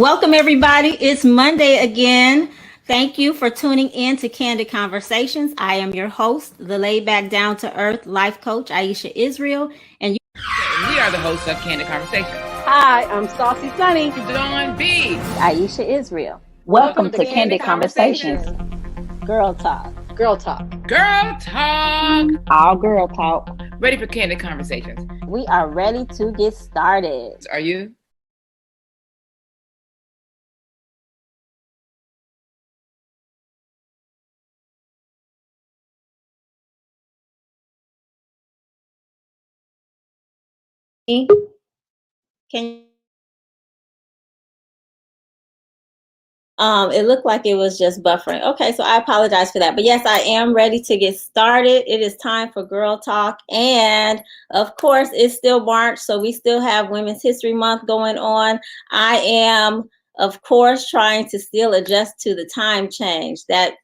Welcome, everybody. It's Monday again. Thank you for tuning in to Candid Conversations. I am your host, the laid back, down to earth life coach, Aisha Israel. And we are the hosts of Candid Conversations. Hi, I'm Saucy Sunny. Dawn B. Aisha Israel. Welcome to Candid Conversations. Girl talk. Girl talk. Girl talk. All girl talk. Ready for Candid Conversations? We are ready to get started. Are you? Can it looked like it was just buffering. Okay, so I apologize for that. But yes, I am ready to get started. It is time for Girl Talk. And of course, it's still March, so we still have Women's History Month going on. I am, of course, trying to still adjust to the time change. That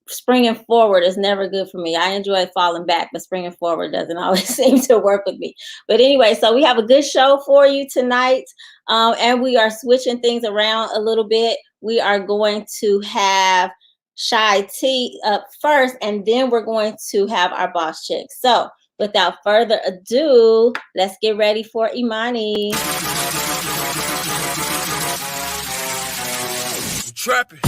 springing forward is never good for me. I enjoy falling back, but springing forward doesn't always seem to work with me. But anyway, so we have a good show for you tonight, and we are switching things around a little bit. We are going to have Shy T up first, and then we're going to have our boss chick. So without further ado, let's get ready for Imani. Trapping.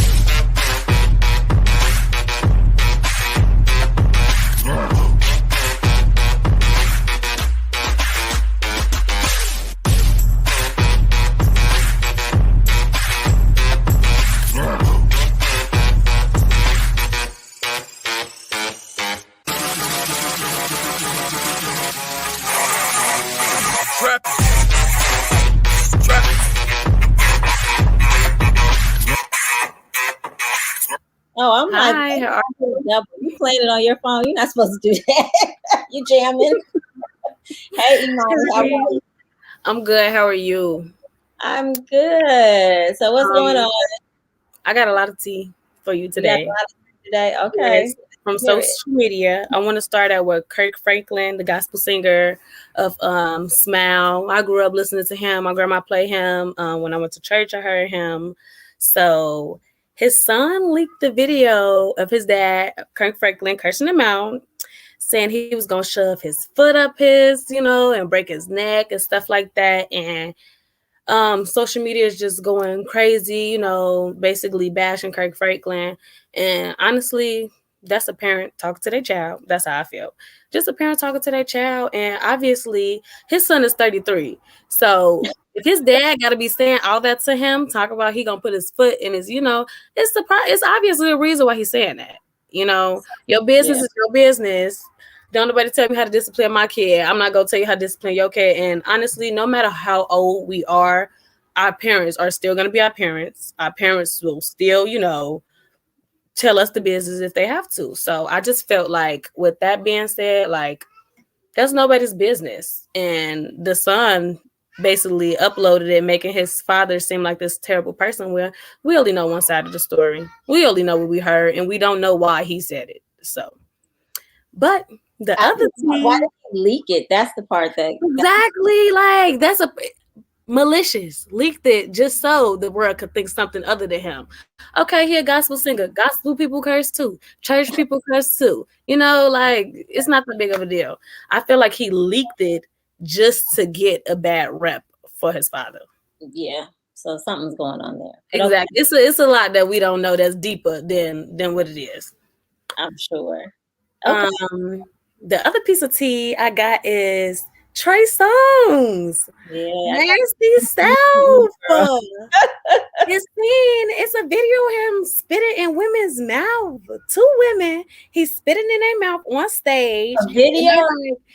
Oh, I'm Hi, like, you playing it on your phone. You're not supposed to do that. You jamming. Hey, Imani, how are you? I'm good. How are you? I'm good. So what's going on? I got a lot of tea for you today. Okay. Yes, from social media. I want to start out with Kirk Franklin, the gospel singer of Smile. I grew up listening to him. My grandma played him. When I went to church, I heard him. So his son leaked the video of his dad, Kirk Franklin, cursing him out, saying he was going to shove his foot up his, and break his neck and stuff like that. And social media is just going crazy, basically bashing Kirk Franklin. And honestly, that's a parent talking to their child. That's how I feel. Just a parent talking to their child. And obviously, his son is 33. So if his dad got to be saying all that to him, talk about he going to put his foot in his, it's obviously a reason why he's saying that. Your business is your business. Don't nobody tell me how to discipline my kid. I'm not going to tell you how to discipline your kid. And honestly, no matter how old we are, our parents are still going to be our parents. Our parents will still, tell us the business if they have to. So I just felt like with that being said, like that's nobody's business. And the son basically uploaded it, making his father seem like this terrible person where we only know one side of the story. We only know what we heard and we don't know why he said it. So, but the other team, why did he leak it? That's the part that exactly like that's a malicious leaked it just so the world could think something other than him. Okay, he a gospel singer. Gospel people curse too. Church people curse too. Like it's not that big of a deal. I feel like he leaked it just to get a bad rep for his father. Yeah. So something's going on there. But exactly. Okay. It's a lot that we don't know that's deeper than what it is. I'm sure. Okay. The other piece of tea I got is Trey Songz. Yeah. Nasty self. It's a video of him spitting in women's mouth. 2 women. He's spitting in their mouth on stage. A video?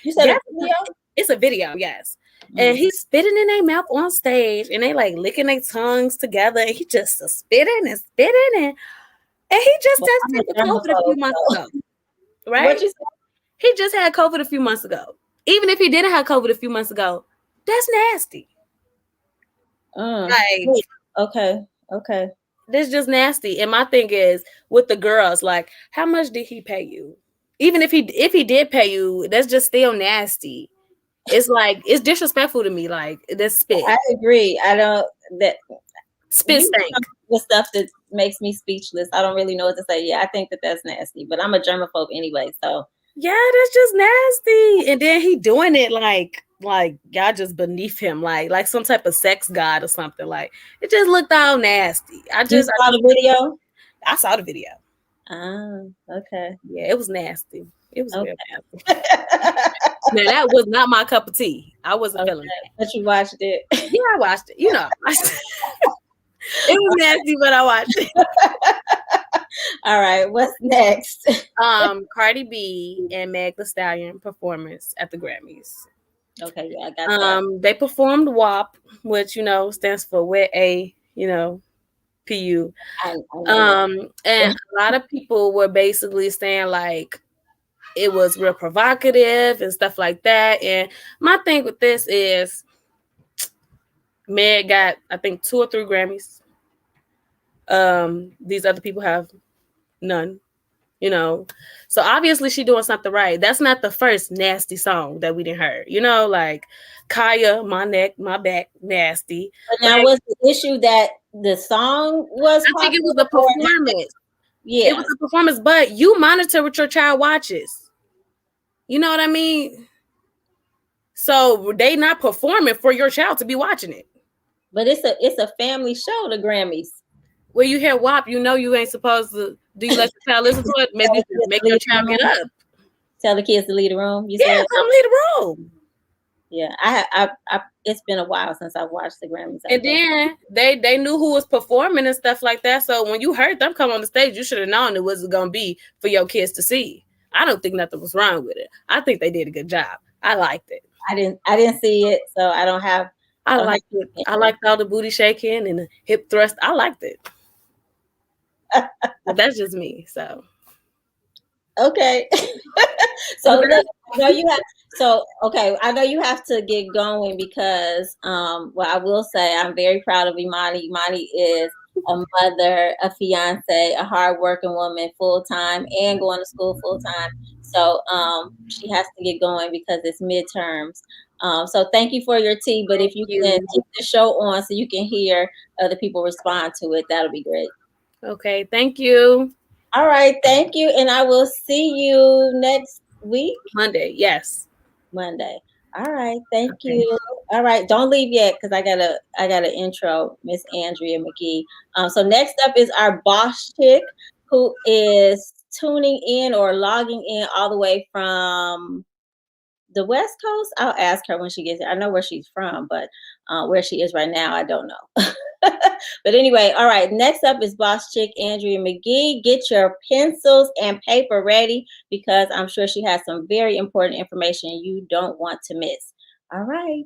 You said a video? It's a video, yes. And he's spitting in their mouth on stage and they like licking their tongues together. And he just spitting and spitting. And he just tested COVID a few months ago. Right? What you say? He just had COVID a few months ago. Even if he didn't have COVID a few months ago, that's nasty. Okay. That's just nasty. And my thing is with the girls, like, how much did he pay you? Even if he did pay you, that's just still nasty. It's like it's disrespectful to me. Like that's spit. I agree. I don't that Spit stank. The stuff that makes me speechless. I don't really know what to say. Yeah, I think that's nasty, but I'm a germaphobe anyway, so. Yeah, that's just nasty. And then he doing it like y'all just beneath him, like some type of sex god or something. Like, it just looked all nasty. You saw the video? I saw the video. Oh, okay. Yeah, it was nasty. It was okay. real nasty. Now, that was not my cup of tea. I wasn't feeling that. But you watched it. Yeah, I watched it. You know, it was nasty, but I watched it. All right, what's next? Cardi B and Meg Thee Stallion performance at the Grammys. Okay, yeah, I got that. They performed WAP, which stands for Wet A, PU. And a lot of people were basically saying like it was real provocative and stuff like that. And my thing with this is Meg got, I think, 2 or 3 Grammys. These other people have none, So obviously she doing something right. That's not the first nasty song that we didn't hear. Like Kaya, My Neck, My Back, nasty. But now was the issue that the song was? I think it was the performance. Yeah, it was a performance, but you monitor what your child watches. You know what I mean? So they not performing for your child to be watching it. But it's a family show, the Grammys. Well, you hear WAP, you ain't supposed to. Do you let your child listen to it? Maybe you should make your child get up. Tell the kids to leave the room. Yeah, tell them leave the room. Yeah, I it's been a while since I've watched the Grammys. And then they knew who was performing and stuff like that. So when you heard them come on the stage, you should have known it was going to be for your kids to see. I don't think nothing was wrong with it. I think they did a good job. I liked it. I didn't see it, so I don't have. I liked it. I liked all the booty shaking and the hip thrust. I liked it. But that's just me. So okay. So okay. Look, I know you have. So okay, I know you have to get going because I will say I'm very proud of Imani. Imani is a mother, a fiance, a hardworking woman, full time, and going to school full time. So she has to get going because it's midterms. So thank you for your tea. But if you can keep the show on so you can hear other people respond to it, that'll be great. Okay, thank you. All right, thank you, and I will see you next week. Monday, yes. Monday. All right, thank you. All right, don't leave yet because I gotta intro Miss Andrea Magee. So next up is our boss chick who is tuning in or logging in all the way from the West Coast. I'll ask her when she gets there. I know where she's from, but where she is right now, I don't know. But anyway, all right. Next up is boss chick Andrea Magee. Get your pencils and paper ready because I'm sure she has some very important information you don't want to miss. All right.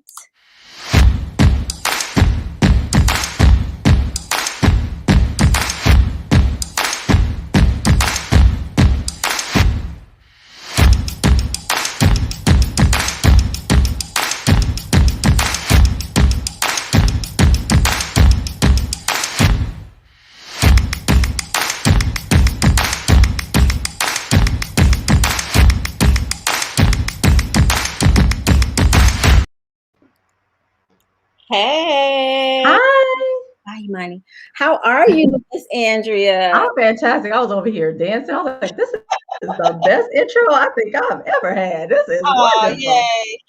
Hey. Hi. Hi, Imani. How are you, Miss Andrea? I'm fantastic. I was over here dancing. I was like, this is the best intro I think I've ever had. This is wonderful. Yay.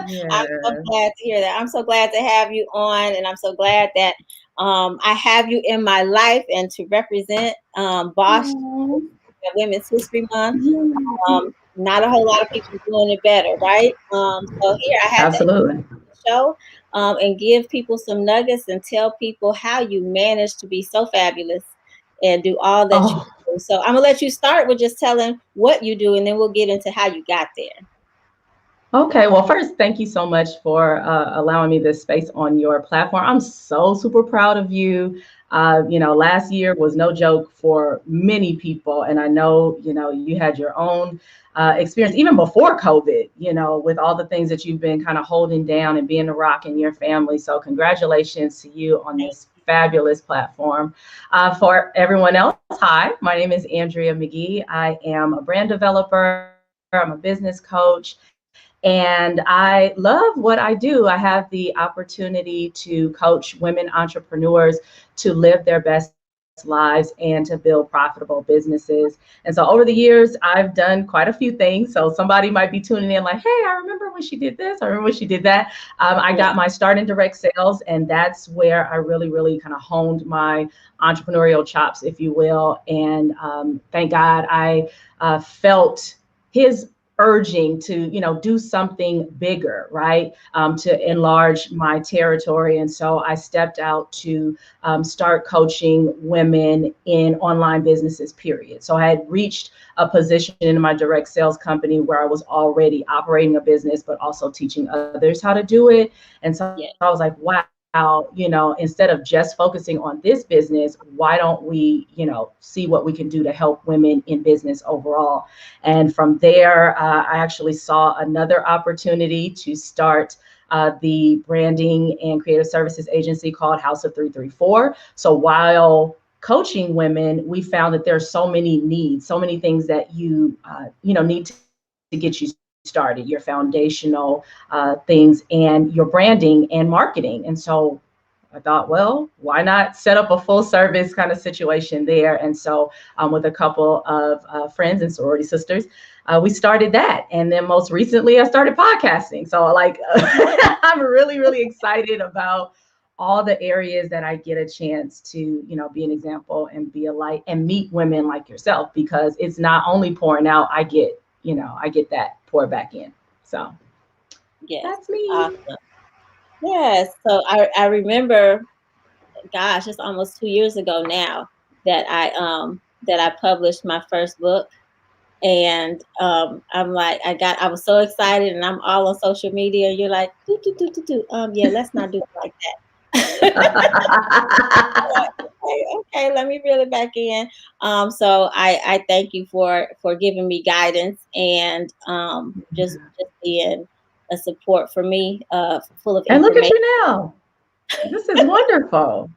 Yeah. I'm so glad to hear that. I'm so glad to have you on, and I'm so glad that I have you in my life and to represent Bosch Women's History Month. Not a whole lot of people doing it better, right? So here I have absolutely show and give people some nuggets and tell people how you manage to be so fabulous and do all that you do. So I'm gonna let you start with just telling what you do, and then we'll get into how you got there. Okay, well, first, thank you so much for allowing me this space on your platform. I'm so super proud of you. Last year was no joke for many people, and I know, you had your own experience even before COVID, with all the things that you've been kind of holding down and being a rock in your family. So congratulations to you on this fabulous platform. For everyone else, hi, my name is Andrea Magee. I am a brand developer. I'm a business coach. And I love what I do. I have the opportunity to coach women entrepreneurs to live their best lives and to build profitable businesses. And so over the years, I've done quite a few things. So somebody might be tuning in like, hey, I remember when she did this. I remember when she did that. I got my start in direct sales, and that's where I really kind of honed my entrepreneurial chops, if you will. And thank God I felt his urging to, do something bigger, right? To enlarge my territory. And so I stepped out to start coaching women in online businesses, period. So I had reached a position in my direct sales company where I was already operating a business, but also teaching others how to do it. And so I was like, wow. Instead of just focusing on this business, why don't we, see what we can do to help women in business overall? And from there, I actually saw another opportunity to start the branding and creative services agency called House of 334. So while coaching women, we found that there's so many needs, so many things that you need to get you started, your foundational things and your branding and marketing. And so I thought, well, why not set up a full service kind of situation there? And so with a couple of friends and sorority sisters, we started that. And then most recently, I started podcasting. So I'm really excited about all the areas that I get a chance to, be an example and be a light and meet women like yourself, because it's not only pouring out, I get that pour back in. So that's me. Awesome. Yes. So I remember, gosh, it's almost 2 years ago now that I published my first book. And I'm like, I was so excited, and I'm all on social media. And you're like, yeah, let's not do it like that. Okay, let me reel it back in. So I thank you for giving me guidance and just being a support for me, full of information. And look at you now. This is wonderful.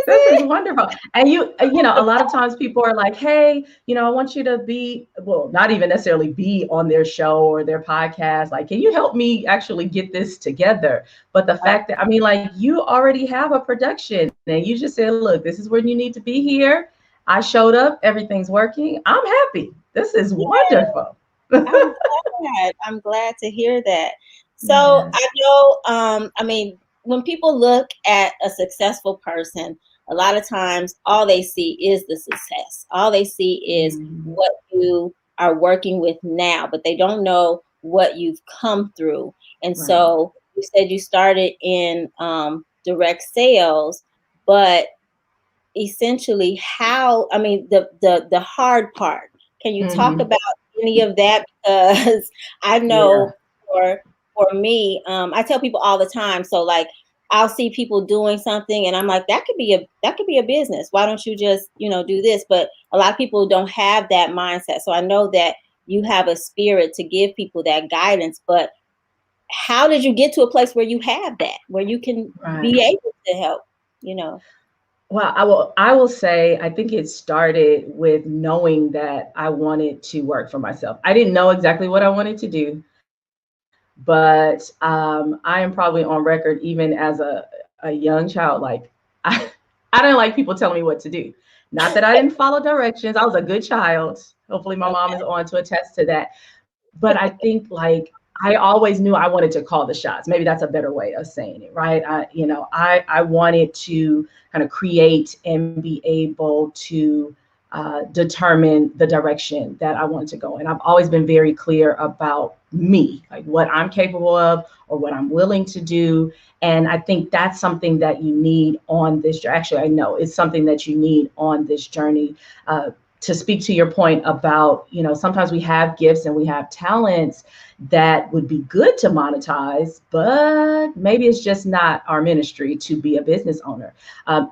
This is wonderful. And a lot of times people are like, hey, I want you to be, well, not even necessarily be on their show or their podcast. Like, can you help me actually get this together? But the fact that, you already have a production and you just said, look, this is where you need to be here. I showed up, everything's working. I'm happy. This is wonderful. I'm glad to hear that. So I know, when people look at a successful person, a lot of times all they see is the success. All they see is what you are working with now, but they don't know what you've come through. And so you said you started in direct sales, but essentially the hard part. Can you talk about any of that? Because I know for me, I tell people all the time. So like, I'll see people doing something and I'm like, that could be a business. Why don't you just, do this? But a lot of people don't have that mindset. So I know that you have a spirit to give people that guidance, but how did you get to a place where you have that, where you can be able to help, Well, I will say, I think it started with knowing that I wanted to work for myself. I didn't know exactly what I wanted to do, but I am probably on record, even as a young child, like I didn't like people telling me what to do. Not that I didn't follow directions. I was a good child. Hopefully my mom is on to attest to that. But I think I always knew I wanted to call the shots. Maybe that's a better way of saying it, right? I wanted to kind of create and be able to determine the direction that I wanted to go. And I've always been very clear about me, like what I'm capable of or what I'm willing to do. And I think that's something that you need on this journey. Actually, I know it's something that you need on this journey. To speak to your point about, sometimes we have gifts and we have talents that would be good to monetize, but maybe it's just not our ministry to be a business owner.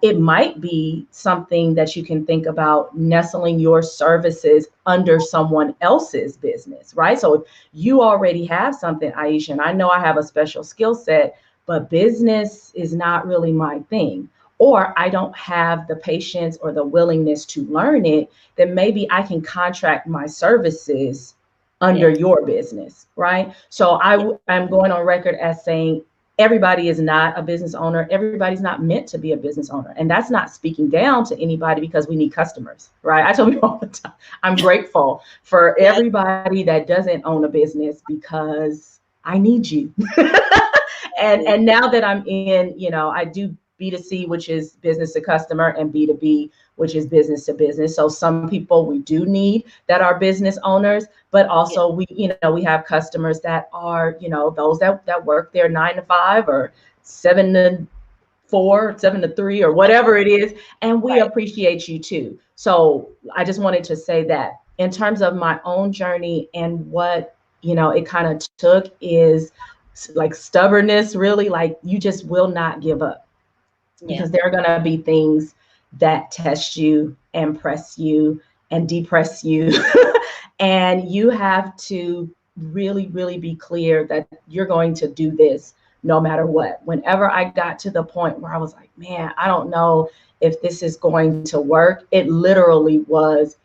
It might be something that you can think about nestling your services under someone else's business, right? So if you already have something, Aisha, and I know I have a special skill set, but business is not really my thing, or I don't have the patience or the willingness to learn it, then maybe I can contract my services under your business, right? So I'm going on record as saying everybody is not a business owner. Everybody's not meant to be a business owner. And that's not speaking down to anybody, because we need customers, right? I tell people all the time, I'm grateful for everybody that doesn't own a business, because I need you. And now that I'm in, I do B2C, which is business to customer, and B2B, which is business to business. So some people we do need that are business owners, but also we have customers that are, those that work their 9 to 5 or 7 to 4, 7 to 3, or whatever it is. And we appreciate you too. So I just wanted to say that in terms of my own journey and what, it kind of took is like stubbornness, really, like you just will not give up, because there are going to be things that test you and press you and depress you. And you have to really, really be clear that you're going to do this no matter what. Whenever I got to the point where I was like, man, I don't know if this is going to work, it literally was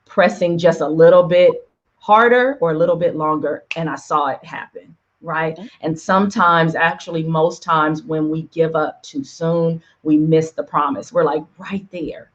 pressing just a little bit harder or a little bit longer, and I saw it happen. Right. And sometimes, actually, most times when we give up too soon, we miss the promise. We're like right there.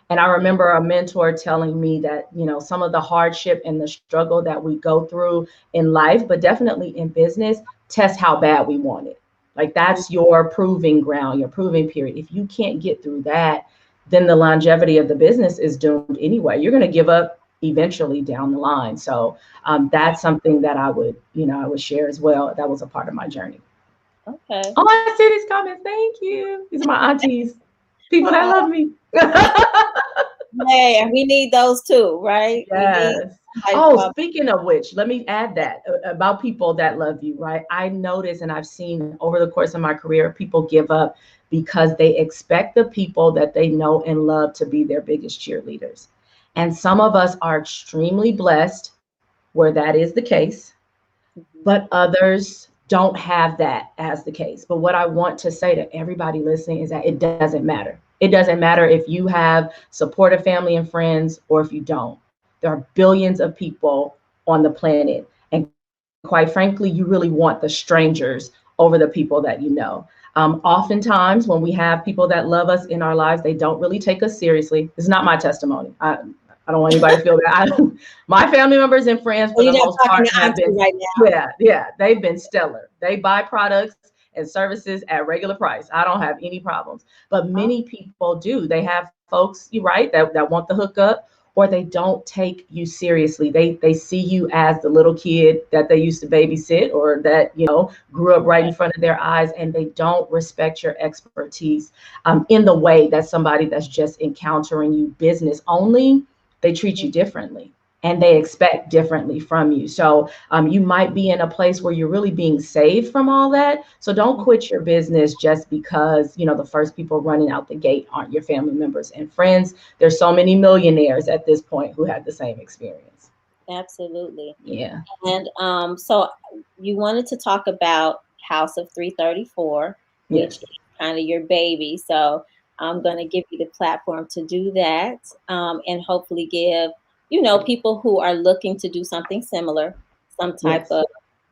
And I remember a mentor telling me that, some of the hardship and the struggle that we go through in life, but definitely in business, test how bad we want it. Like that's your proving ground, your proving period. If you can't get through that, then the longevity of the business is doomed anyway. You're going to give up eventually down the line. So that's something that I would share as well. That was a part of my journey. Okay. Oh, I see these comments. Thank you. These are my aunties, people that love me. Hey, and we need those too, right? Yes. Oh, speaking of which, let me add that about people that love you, right? I notice, and I've seen over the course of my career, people give up because they expect the people that they know and love to be their biggest cheerleaders. And some of us are extremely blessed where that is the case, but others don't have that as the case. But what I want to say to everybody listening is that it doesn't matter. It doesn't matter if you have supportive family and friends or if you don't. There are billions of people on the planet. And quite frankly, you really want the strangers over the people that you know. Oftentimes, when we have people that love us in our lives, they don't really take us seriously. It's not my testimony. I don't want anybody to feel that. My family members and friends, for the most part, have been right now. They've been stellar. They buy products and services at regular price. I don't have any problems. But many people do. They have folks, that want the hookup, or they don't take you seriously. They see you as the little kid that they used to babysit, or that, grew up right in front of their eyes, and they don't respect your expertise in the way that somebody that's just encountering you business only. They treat you differently, and they expect differently from you. So you might be in a place where you're really being saved from all that. So don't quit your business just because, the first people running out the gate aren't your family members and friends. There's so many millionaires at this point who had the same experience. Absolutely. Yeah. And so you wanted to talk about House of 334, which is kind of your baby. So I'm going to give you the platform to do that, and hopefully give, people who are looking to do something similar, some type of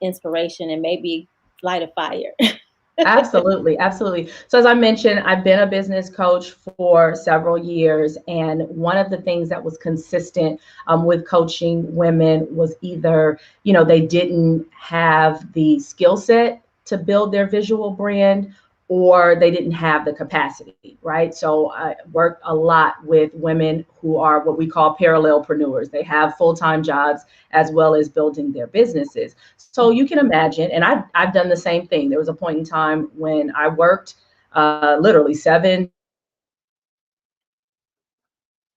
inspiration, and maybe light a fire. Absolutely. Absolutely. So as I mentioned, I've been a business coach for several years. And one of the things that was consistent with coaching women was either, they didn't have the skill set to build their visual brand, or they didn't have the capacity, right? So I worked a lot with women who are what we call parallelpreneurs. They have full-time jobs as well as building their businesses. So you can imagine, and I've done the same thing. There was a point in time when I worked literally 7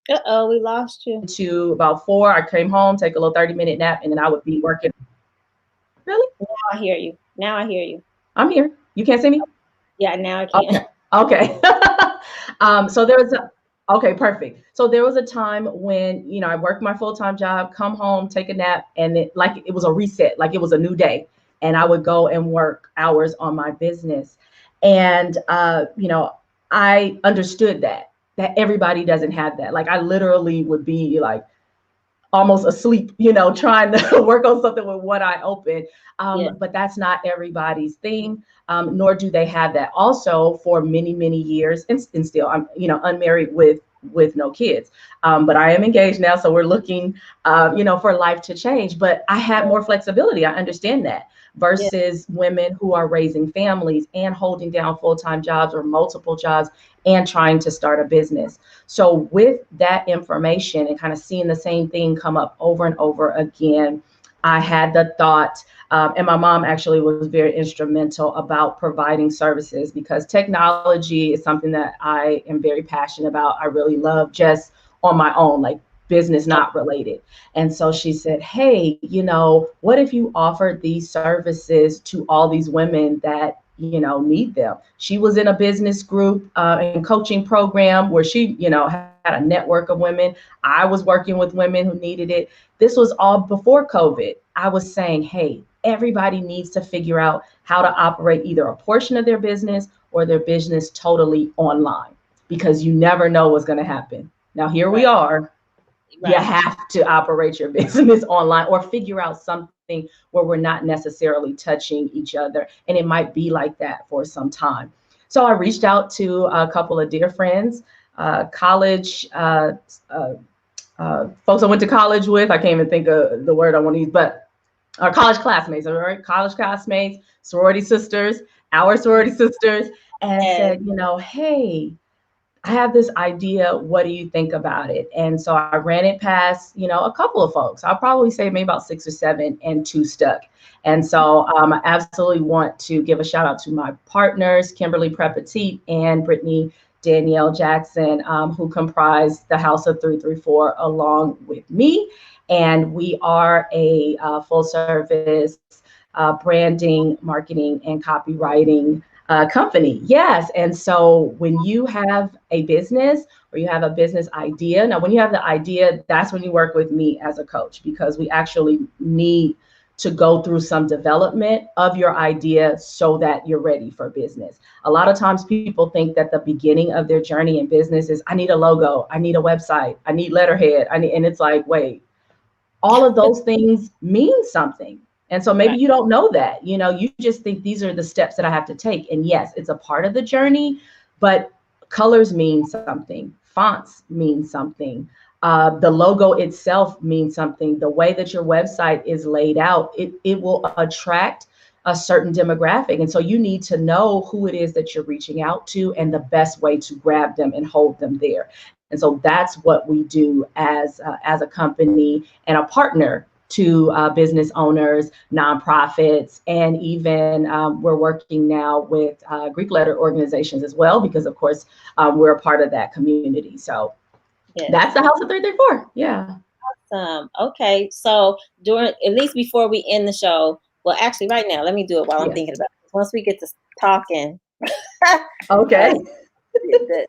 we lost you. to about 4. I came home, take a little 30-minute nap, and then I would be working. Really? Now I hear you. I'm here. You can't see me? Yeah, now I can. Okay. So there was okay, perfect. So there was a time when, I worked my full-time job, come home, take a nap, and it was a reset, like it was a new day. And I would go and work hours on my business. And, I understood that everybody doesn't have that. Like I literally would be like, almost asleep, trying to work on something with one eye open. But that's not everybody's thing, nor do they have that. Also, for many, many years, and still, I'm, unmarried with no kids. But I am engaged now, so we're looking, for life to change. But I have more flexibility. I understand that versus women who are raising families and holding down full-time jobs or multiple jobs and trying to start a business. So with that information and kind of seeing the same thing come up over and over again, I had the thought, and my mom actually was very instrumental about providing services, because technology is something that I am very passionate about. I really love just on my own, like business not related. And so she said, hey, what if you offered these services to all these women that need them? She was in a business group and coaching program where she, had a network of women. I was working with women who needed it. This was all before COVID. I was saying, hey, everybody needs to figure out how to operate either a portion of their business or their business totally online, because you never know what's going to happen. Now, here we are. You have to operate your business online or figure out something where we're not necessarily touching each other. And it might be like that for some time. So I reached out to a couple of dear friends, college folks I went to college with. I can't even think of the word I want to use, but our college classmates, all right? College classmates, sorority sisters, our sorority sisters, and said, hey, I have this idea. What do you think about it? And so I ran it past, a couple of folks. I'll probably say maybe about 6 or 7, and 2 stuck. And so I absolutely want to give a shout out to my partners, Kimberly Prepetit and Brittany Danielle Jackson, who comprise the House of 334 along with me. And we are a full service branding, marketing, and copywriting company. Yes. And so when you have a business or you have a business idea, now when you have the idea, that's when you work with me as a coach, because we actually need to go through some development of your idea so that you're ready for business. A lot of times people think that the beginning of their journey in business is, I need a logo, I need a website, I need letterhead, and it's like, wait, all of those things mean something. And so maybe you don't know that, you just think these are the steps that I have to take. And yes, it's a part of the journey, but colors mean something, fonts mean something. The logo itself means something. The way that your website is laid out, it will attract a certain demographic. And so you need to know who it is that you're reaching out to and the best way to grab them and hold them there. And so that's what we do as a company and a partner to business owners, nonprofits, and even we're working now with Greek letter organizations as well, because of course we're a part of that community. So that's the House of 334. Yeah. Awesome. Okay. So at least before we end the show, well, actually right now, let me do it while I'm thinking about it. Once we get to talking, okay. The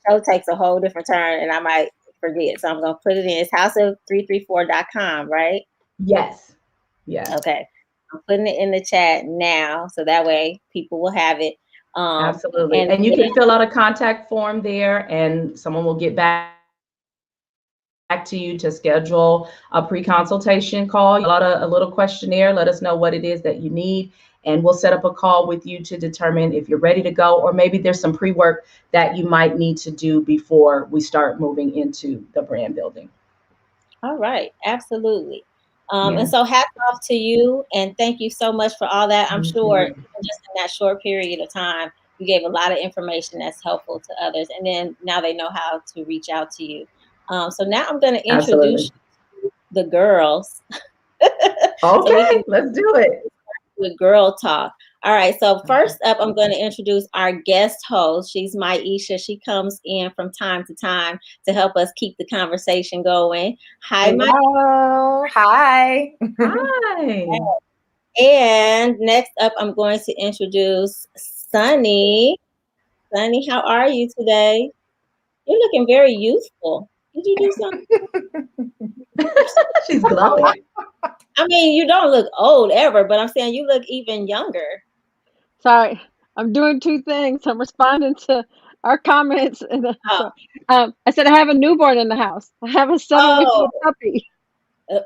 show takes a whole different turn and I might forget. So I'm going to put it in. It's houseof334.com, right? Yes. Yeah. Okay. I'm putting it in the chat now, so that way people will have it. Absolutely. And you can fill out a contact form there, and someone will get back to you to schedule a pre-consultation call. A little questionnaire. Let us know what it is that you need, and we'll set up a call with you to determine if you're ready to go, or maybe there's some pre-work that you might need to do before we start moving into the brand building. All right. Absolutely. And so hats off to you, and thank you so much for all that. I'm sure just in that short period of time, you gave a lot of information that's helpful to others, and then now they know how to reach out to you. So now I'm going to introduce you to the girls. Okay, let's do it. With Girl Talk. All right, so first up, I'm going to introduce our guest host. She's Maisha. She comes in from time to time to help us keep the conversation going. Hi, Maisha. Hi. Hi. And next up, I'm going to introduce Sunny. Sunny, how are you today? You're looking very youthful. Did you do something? She's glowing. I mean, you don't look old ever, but I'm saying you look even younger. Sorry, I'm doing 2 things. I'm responding to our comments. And I said I have a newborn in the house. I have a 7-week-old puppy.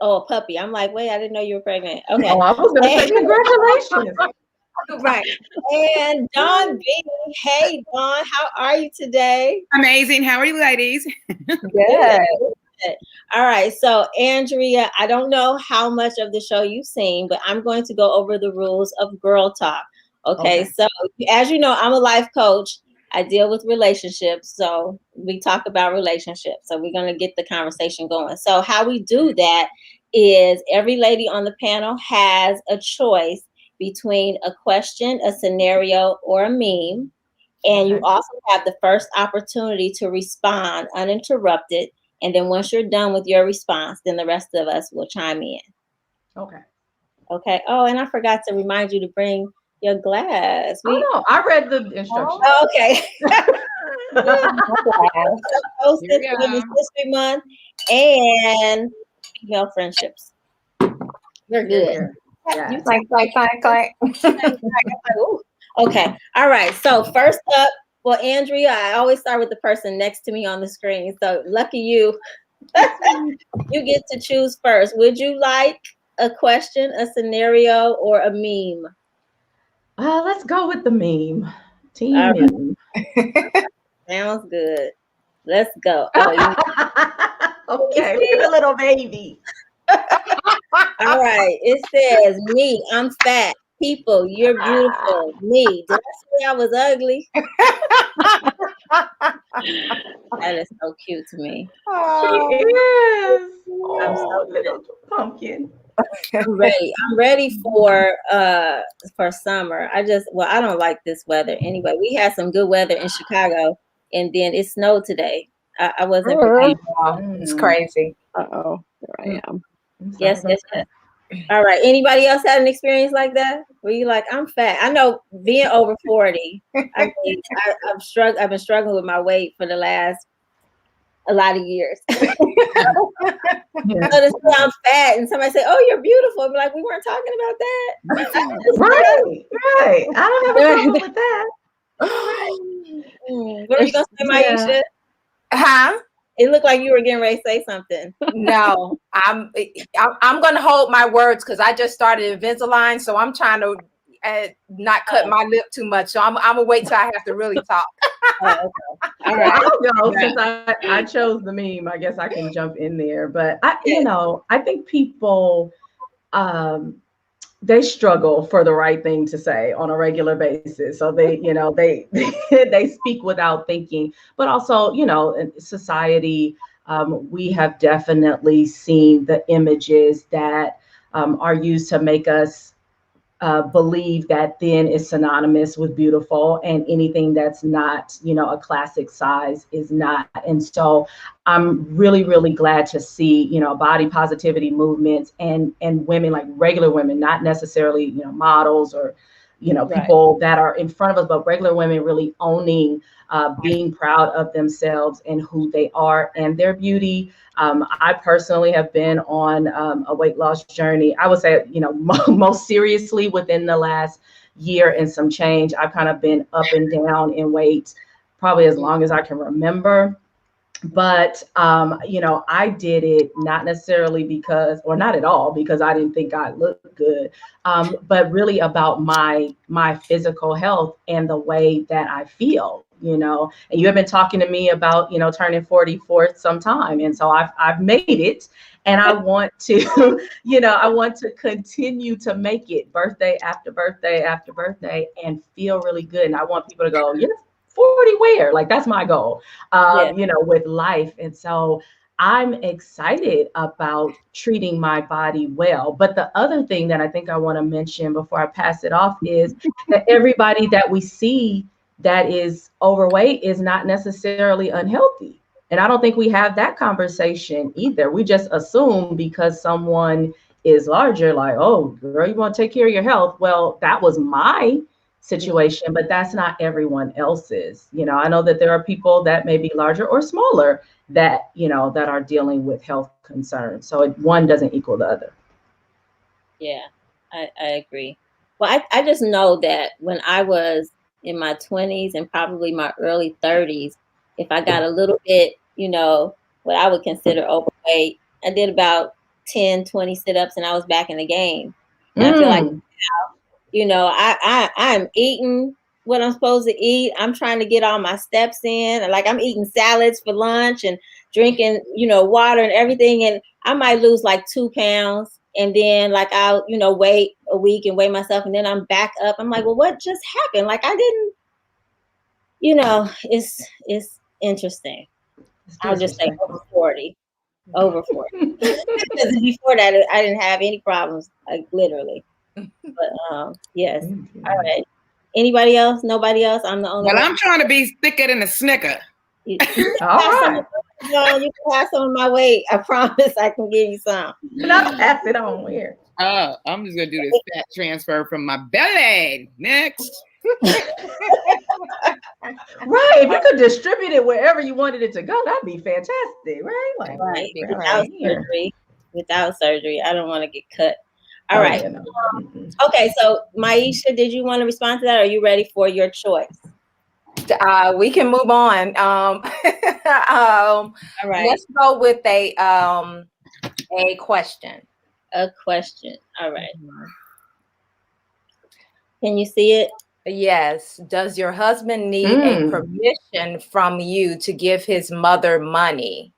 Oh, a puppy. I'm like, wait, I didn't know you were pregnant. Okay. Oh, I was going to say congratulations. Right. And Dawn B. Hey, Dawn, how are you today? Amazing. How are you, ladies? Good. All right. So, Andrea, I don't know how much of the show you've seen, but I'm going to go over the rules of Girl Talk. Okay. So, as you know, I'm a life coach. I deal with relationships. So, we talk about relationships. So, we're going to get the conversation going. So, how we do that is every lady on the panel has a choice between a question, a scenario, or a meme. And you also have the first opportunity to respond uninterrupted. And then once you're done with your response, then the rest of us will chime in. Okay. Okay. Oh, and I forgot to remind you to bring your glass. Oh, no, I read the instructions. Okay. Hosted Here we for go. Women's History Month and female friendships. You're good. Yeah. Clank, clank, clank, clank. Okay. All right. So first up, well, Andrea, I always start with the person next to me on the screen. So lucky you, you get to choose first. Would you like a question, a scenario, or a meme? Let's go with the meme. Team All right. meme. Sounds good. Let's go. Okay, we're a little baby. All right. It says, me, I'm fat. People, you're beautiful. Me, did I say I was ugly? That is so cute to me. She is. I'm so little pumpkin. I'm ready. I'm ready for summer. I don't like this weather anyway. We had some good weather in Chicago, and then it snowed today. I wasn't prepared. It's crazy. Uh-oh, there I am. Yes. All right. Anybody else had an experience like that? Where you like, I'm fat? I know being over 40, I've been struggling with my weight for the last a lot of years. So to say I'm fat and somebody say, "Oh, you're beautiful," I'm like, we weren't talking about that. Right. I don't have a problem with that. What are you gonna say, Maisha? Huh? It looked like you were getting ready to say something. No, I'm going to hold my words because I just started Invisalign, so I'm trying to not cut my lip too much. So I'm gonna wait till I have to really talk. Okay. All right. I'll go since I chose the meme. I guess I can jump in there, but I think people they struggle for the right thing to say on a regular basis. So they they speak without thinking, but also, in society, we have definitely seen the images that are used to make us believe that thin is synonymous with beautiful, and anything that's not, a classic size is not. And so I'm really, really glad to see, body positivity movements and women, like regular women, not necessarily, models or, people that are in front of us, but regular women really owning, being proud of themselves and who they are and their beauty. I personally have been on a weight loss journey. I would say, most seriously within the last year and some change. I've kind of been up and down in weight probably as long as I can remember. But, I did it not necessarily because, or not at all, because I didn't think I looked good, but really about my physical health and the way that I feel, and you have been talking to me about, turning 40 for some time. And so I've made it, and I want to, I want to continue to make it birthday after birthday after birthday and feel really good. And I want people to go, 40 where? Like, that's my goal, with life. And so I'm excited about treating my body well. But the other thing that I think I want to mention before I pass it off is that everybody that we see that is overweight is not necessarily unhealthy. And I don't think we have that conversation either. We just assume because someone is larger, like, oh, girl, you want to take care of your health. Well, that was my situation, but that's not everyone else's. I know that there are people that may be larger or smaller that, that are dealing with health concerns. So one doesn't equal the other. Yeah, I agree. Well, I just know that when I was in my 20s and probably my early 30s, if I got a little bit, what I would consider overweight, I did about 10, 20 sit-ups and I was back in the game. And I feel like, you know, I'm eating what I'm supposed to eat. I'm trying to get all my steps in. Like I'm eating salads for lunch and drinking, you know, water and everything. And I might lose like 2 pounds. And then like I'll, you know, wait a week and weigh myself. And then I'm back up. I'm like, well, what just happened? Like I didn't, you know, it's interesting. I'll just say over 40. Over 40. Because before that, I didn't have any problems, like literally. But yes. All right. Anybody else? Nobody else? I'm the only one. Well, I'm trying to be thicker than a Snicker. You can pass some of my weight. I promise I can give you some. Not pass it on here. I'm just gonna do this fat transfer from my belly. Next. Right. If you could distribute it wherever you wanted it to go, that'd be fantastic, right? Like right. Without surgery. Without surgery. I don't want to get cut. All right. You know. Okay, so Maisha, did you want to respond to that? Or are you ready for your choice? We can move on. All right. Let's go with a question. A question. All right. Can you see it? Yes. Does your husband need a permission from you to give his mother money?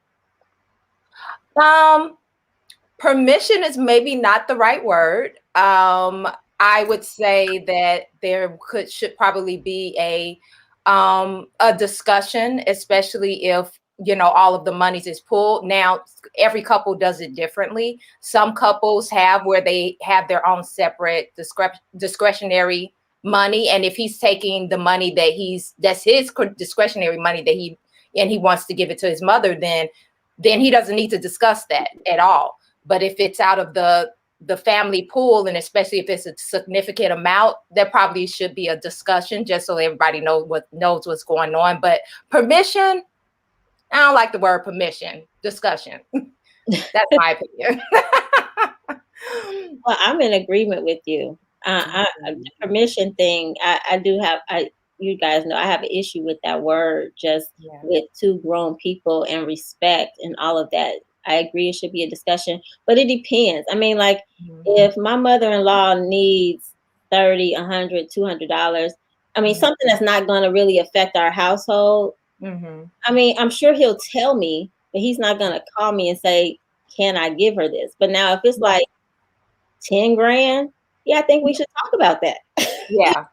Permission is maybe not the right word. I would say that there should probably be a discussion, especially if, you know, all of the monies is pulled. Now, every couple does it differently. Some couples have where they have their own separate discretionary money, and if he's taking the money that's his discretionary money that he wants to give it to his mother, then he doesn't need to discuss that at all. But if it's out of the family pool, and especially if it's a significant amount, there probably should be a discussion just so everybody knows what's going on. But permission, I don't like the word permission. Discussion. That's my opinion. Well, I'm in agreement with you. The permission thing, I do have, you guys know I have an issue with that word, just with two grown people and respect and all of that. I agree it should be a discussion, but it depends. I mean, like if my mother-in-law needs $30, $100, $200, I mean, something that's not going to really affect our household. I mean, I'm sure he'll tell me, but he's not going to call me and say, can I give her this? But now if it's like 10 grand, I think we should talk about that. Yeah.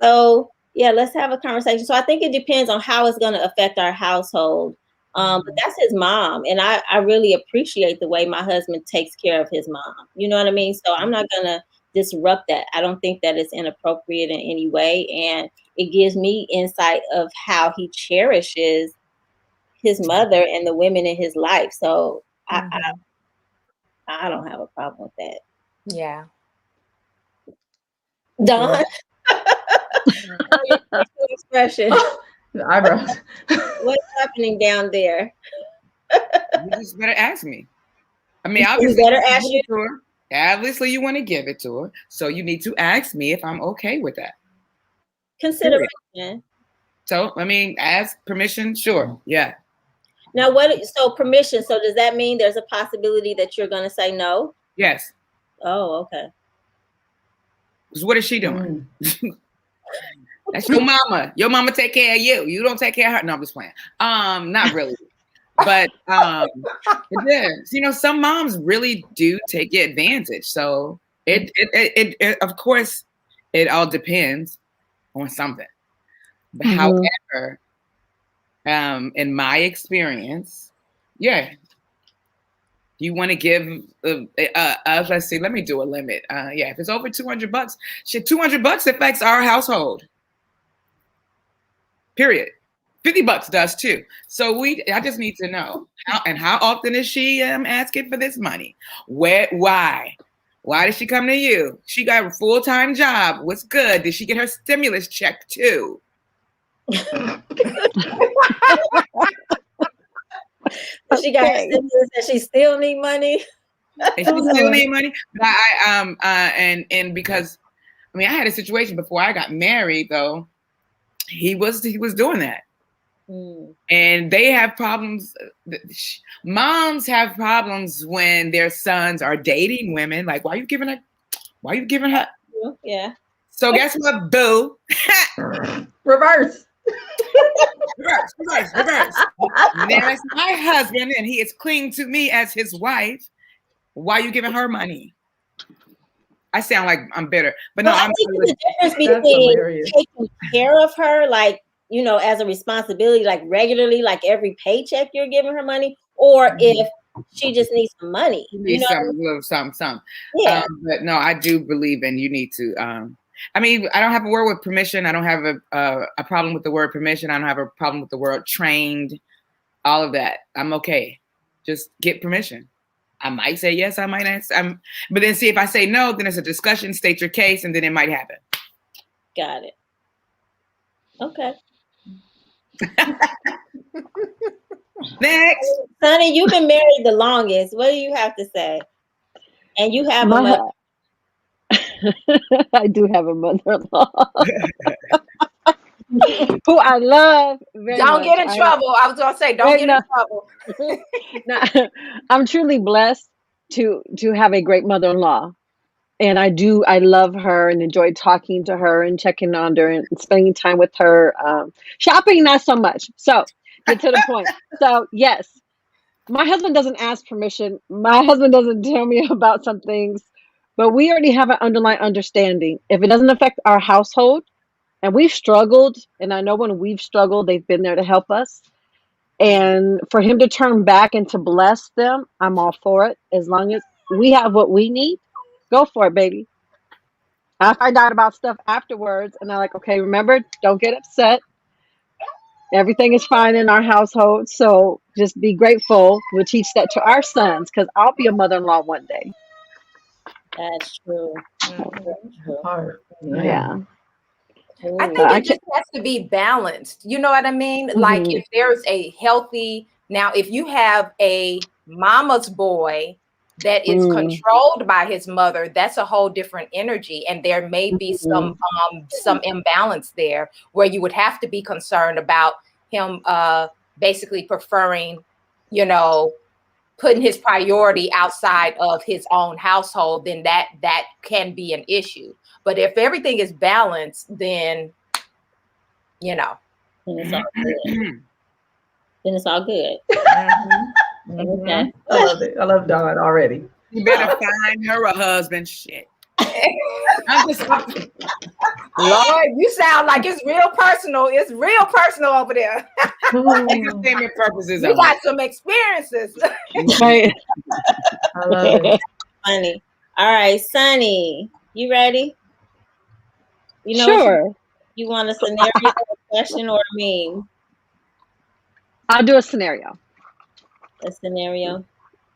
So let's have a conversation. So I think it depends on how it's going to affect our household. But that's his mom. And I really appreciate the way my husband takes care of his mom. You know what I mean? So I'm not going to disrupt that. I don't think that it's inappropriate in any way. And it gives me insight of how he cherishes his mother and the women in his life. So I don't have a problem with that. Yeah. Don? Expression. Eyebrows. What's happening down there? You just better ask me. I mean, obviously, better ask you. Obviously, you want to give it to her, so you need to ask me if I'm okay with that. Consideration. So, I mean, ask permission. Sure. Yeah. Now, so permission. So does that mean there's a possibility that you're going to say no? Yes. Oh, okay. Because what is she doing? That's your mama. Your mama take care of you. You don't take care of her. No, I'm just playing. Not really. But it is. You know, some moms really do take advantage. So it of course it all depends on something. But however, in my experience, you want to give let's see, let me do a limit. If it's over $200, shit, $200 affects our household. Period. $50 does too. So I just need to know how often is she asking for this money? Why? Why did she come to you? She got a full-time job. What's good? Did she get her stimulus check too? She got stimulus and she still need money. And she still need money. But and because I mean I had a situation before I got married though. He was doing that. And they have problems. Moms have problems when their sons are dating women. Like, why are you giving her? Yeah. So guess what, boo? Reverse. reverse. There's my husband, and he is clinging to me as his wife. Why are you giving her money? I sound like I'm bitter, but no, I think the difference between taking care of her, like, you know, as a responsibility, like regularly, like every paycheck you're giving her money, or if she just needs some money. You know, something. Yeah. But no, I do believe in you need to. I mean, I don't have a word with permission. I don't have a problem with the word permission. I don't have a problem with the word trained. All of that, I'm okay. Just get permission. I might say yes, I might not. But then see if I say no, then it's a discussion, state your case, and then it might happen. Got it. Okay. Next. Sonny, you've been married the longest. What do you have to say? And you have a mother. I do have a mother-in-law who I love very Don't much. get in trouble. I was gonna say, don't get in trouble. No, I'm truly blessed to have a great mother-in-law. And I love her and enjoy talking to her and checking on her and spending time with her. Shopping, not so much. So get to the point. So yes, my husband doesn't ask permission. My husband doesn't tell me about some things, but we already have an underlying understanding. If it doesn't affect our household, and we've struggled, and I know when we've struggled, they've been there to help us. And for him to turn back and to bless them, I'm all for it. As long as we have what we need, go for it, baby. I find out about stuff afterwards, and I'm like, okay, remember, don't get upset. Everything is fine in our household, so just be grateful. We'll teach that to our sons, because I'll be a mother-in-law one day. That's true. Hard. Yeah. I think it just has to be balanced. You know what I mean? Like if there's a healthy, now if you have a mama's boy that is controlled by his mother, that's a whole different energy. And there may be some imbalance there where you would have to be concerned about him basically preferring, you know, putting his priority outside of his own household, then that can be an issue. But if everything is balanced, then, you know. Then it's all good. Then it's all good. Okay. I love it. I love Dawn already. You better find her a husband. Shit. I'm just Lord, you sound like it's real personal. It's real personal over there. entertainment purposes. You got some experiences. I love it. Funny. All right, Sonny, you ready? You know, Sure. You want a scenario, a question, or a meme? I'll do a scenario. A scenario.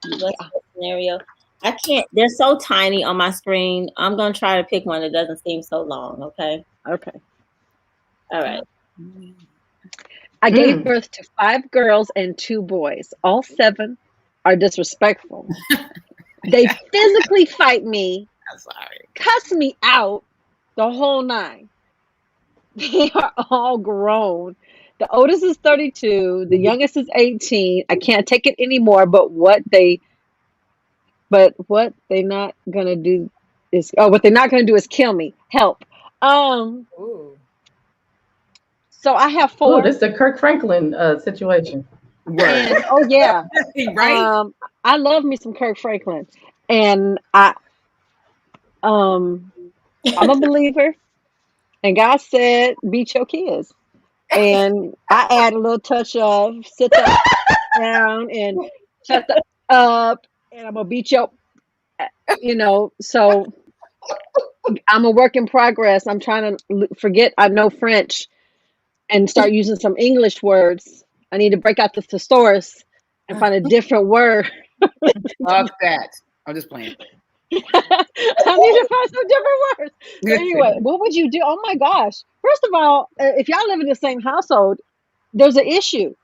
Let's do a scenario. I can't. They're so tiny on my screen. I'm gonna try to pick one that doesn't seem so long. Okay. Okay. All right. I gave birth to 5 girls and 2 boys. All 7 are disrespectful. They physically fight me, I'm sorry. cuss me out, the whole 9. They are all grown. The oldest is 32. The youngest is 18. I can't take it anymore. But what they're not gonna do is kill me. Help. Ooh. So I have 4. Oh, this is a Kirk Franklin situation. And, oh yeah. Right. I love me some Kirk Franklin. And I'm a believer. And God said, beat your kids. And I add a little touch of sit down and shut up, and I'm gonna beat your, so I'm a work in progress. I'm trying to forget I know French and start using some English words. I need to break out the thesaurus and find a different word. Love that. I'm just playing. I need to find some different words. So anyway, what would you do? Oh my gosh. First of all, if y'all live in the same household, there's an issue.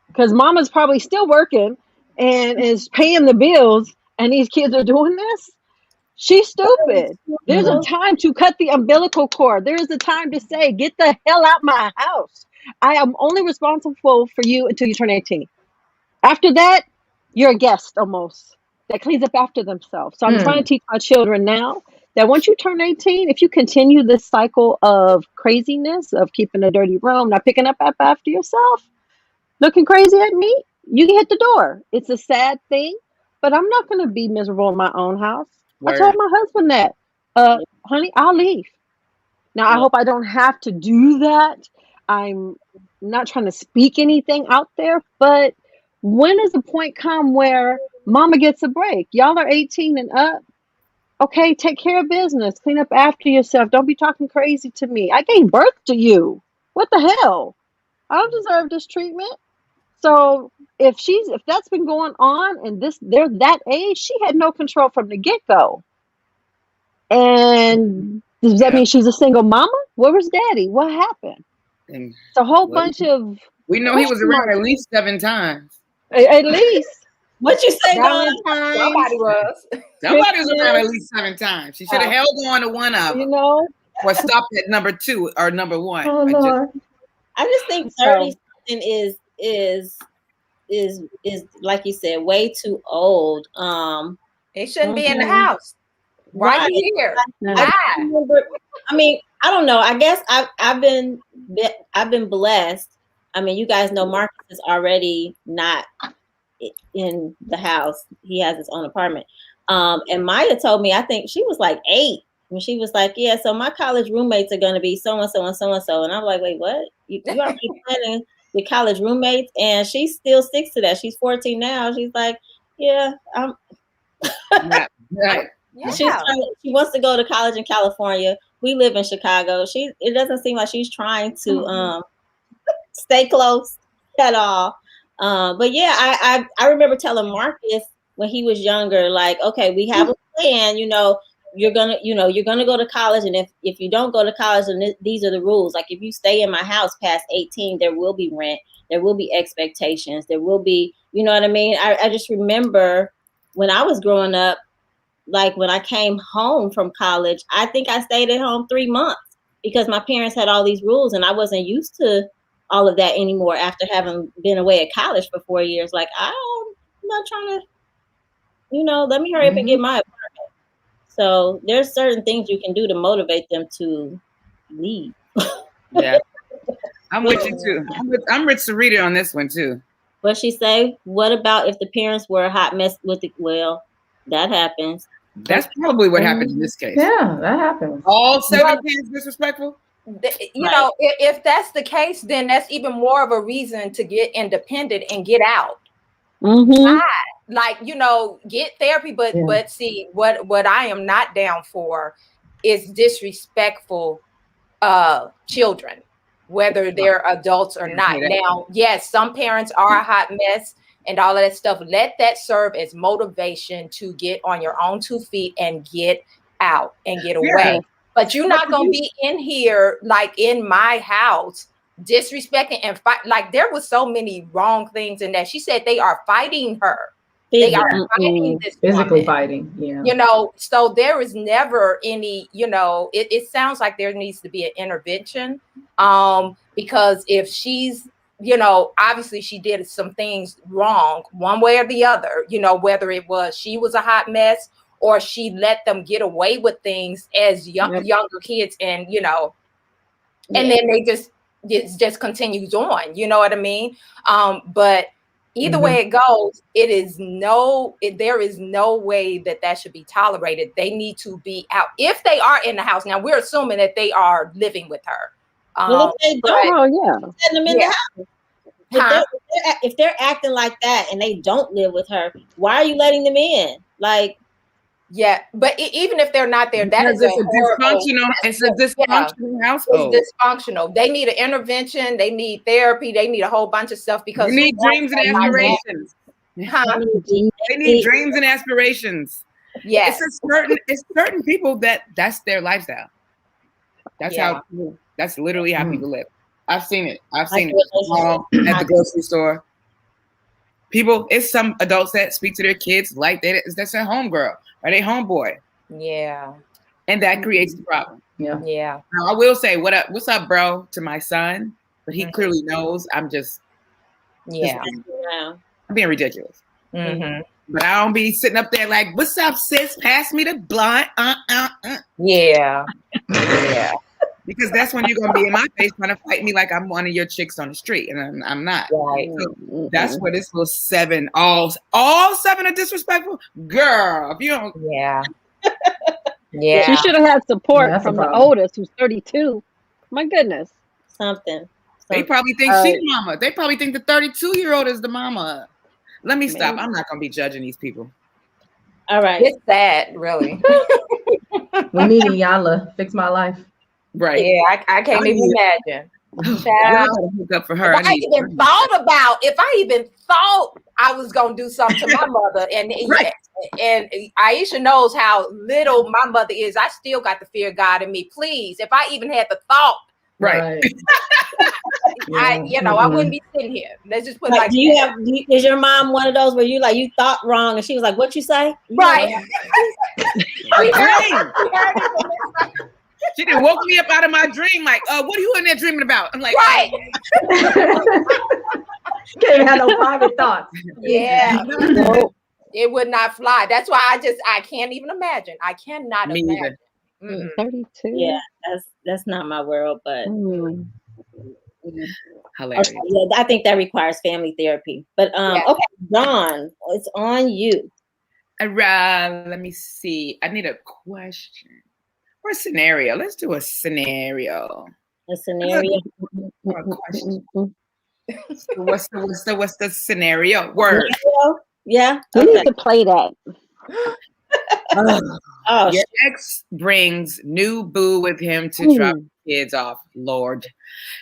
Because mama's probably still working and is paying the bills, and these kids are doing this. She's stupid. There's a time to cut the umbilical cord. There is a time to say, get the hell out my house. I am only responsible for you until you turn 18. After that, you're a guest almost that cleans up after themselves. So I'm trying to teach my children now that once you turn 18, if you continue this cycle of craziness, of keeping a dirty room, not picking up after yourself, looking crazy at me, you can hit the door. It's a sad thing, but I'm not going to be miserable in my own house. Word. I told my husband that, honey, I'll leave. Now, I hope I don't have to do that. I'm not trying to speak anything out there, but when does the point come where mama gets a break? Y'all are 18 and up. Okay, take care of business. Clean up after yourself. Don't be talking crazy to me. I gave birth to you. What the hell? I don't deserve this treatment. So if that's been going on and they're that age, she had no control from the get-go. And does that mean she's a single mama? Where was daddy? What happened? And it's a whole bunch of. We know he was around at least 7 times. At least. What you say, Dawn? Somebody was. Somebody was around at least 7 times. She should have held on to one of them. You know? Or stopped at number 2 or number 1. Oh, Lord. I just think 30 something is like you said, way too old. It shouldn't be in the house. Right here. I mean, I don't know. I guess I've been blessed. I mean, you guys know Marcus is already not in the house. He has his own apartment. And Maya told me, I think she was like 8 when she was like, yeah, so my college roommates are going to be so-and-so and so-and-so. And I'm like, wait, what? You already planning with college roommates? And she still sticks to that. She's 14 now. She's like, yeah, I'm. Right. Yeah. She wants to go to college in California. We live in Chicago. It doesn't seem like she's trying to stay close at all. But yeah, I remember telling Marcus when he was younger, like, okay, we have a plan, you're gonna go to college, and if you don't go to college, then these are the rules. Like, if you stay in my house past 18, there will be rent, there will be expectations, there will be, you know what I mean? I just remember when I was growing up, like when I came home from college, I think I stayed at home 3 months because my parents had all these rules and I wasn't used to all of that anymore after having been away at college for 4 years. Like, I'm not trying to, let me hurry up and get my apartment. So there's certain things you can do to motivate them to leave. Yeah. I'm with you too. I'm with Sarita on this one too. What she say? What about if the parents were a hot mess with it? Well, that happens. That's probably what happened in this case. Yeah, that happens. All 7 kids disrespectful? If that's the case, then that's even more of a reason to get independent and get out. Like, get therapy, but see, what I am not down for is disrespectful children, whether they're adults or not. Now, yes, some parents are a hot mess and all of that stuff. Let that serve as motivation to get on your own 2 feet and get out and get away. But you're not going to be in here, like in my house, disrespecting and fight. Like, there was so many wrong things in that. She said they are fighting her. They are fighting this physically woman. Fighting. Yeah. So there is never any, it sounds like there needs to be an intervention. Because if she's, obviously she did some things wrong one way or the other, whether it was she was a hot mess or she let them get away with things as younger kids and, and then it just continues on, you know what I mean? But either way it goes, there is no way that should be tolerated. They need to be out. If they are in the house, now we're assuming that they are living with her. Well, if they don't, send them in the house. If they're acting like that and they don't live with her, why are you letting them in? Like, yeah, but even if they're not there, that is a dysfunctional. It's a dysfunctional household. It's dysfunctional. They need an intervention. They need therapy. They need a whole bunch of stuff because they need dreams and aspirations. They need dreams and aspirations. Yes, it's certain people that's their lifestyle. That's how. That's literally how people live. I've seen it. At the grocery store. People, it's some adults that speak to their kids like that's their homegirl or their homeboy. Yeah. And that creates a problem. Yeah. Now, I will say, what's up, bro, to my son. but he clearly knows. I'm just Yeah. I'm being ridiculous. Mm-hmm. But I don't be sitting up there like, "What's up, sis? Pass me the blunt." Yeah. Yeah. Because that's when you're gonna be in my face trying to fight me like I'm one of your chicks on the street, and I'm not. Right. So that's where this little 7, all 7 are disrespectful, girl. If you don't, Yeah. Yeah. She should have had support That's a from the problem. oldest, who's 32. My goodness. Something. they probably think she's the mama. They probably think the 32-year-old is the mama. Let me stop. I'm not gonna be judging these people. All right. It's sad, really. When me and Yala fix my life. Right. Yeah, I can't even imagine. I Child. gotta hook up for her. If I even thought I was gonna do something to my mother, and Right. and Aisha knows how little my mother is, I still got the fear of God in me. Please, if I even had the thought, Right. I wouldn't be sitting here. Let's just put it Like, like is your mom one of those where you like you thought wrong and she was like, "What you say?" right. She done woke me up out of my dream. Like, what are you in there dreaming about? I'm like, Right. Can't have no private thoughts. Yeah. It would not fly. That's why I can't even imagine. I cannot Me imagine. either. 32. Yeah, that's not my world, but Hilarious. okay, yeah, I think that requires family therapy. But okay, Dawn, it's on you. Let me see. I need a question or a scenario. Let's do a scenario. A scenario. Or a question. What's the scenario? Word. Yeah. We need to play that. Your ex brings new boo with him to drop kids off. Lord.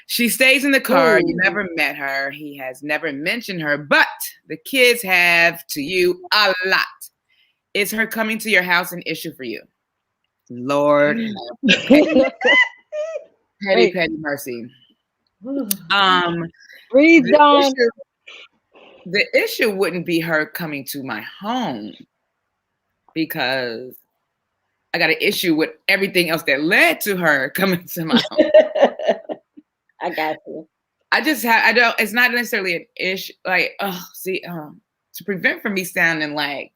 She stays in the car. You never met her. He has never mentioned her, but the kids have to you a lot. Is her coming to your house an issue for you? Lord. Petty mercy. Breathe, Dawn. The issue wouldn't be her coming to my home, because I got an issue with everything else that led to her coming to my home. I got you. It's not necessarily an issue. Like, to prevent from me sounding like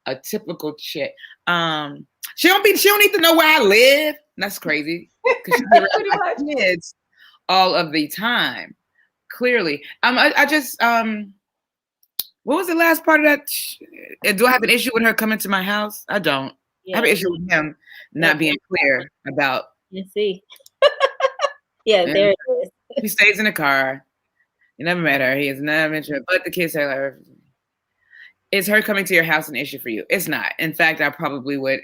a typical chick. She don't need to know where I live. That's crazy. Because she be around my kids all of the time. Clearly. What was the last part of that? Do I have an issue with her coming to my house? I don't. Yeah. I have an issue with him not being clear about. You see. Yeah, there it is. He stays in the car. You never met her. He has never mentioned her, but the kids say, like, is her coming to your house an issue for you? It's not. In fact, I probably would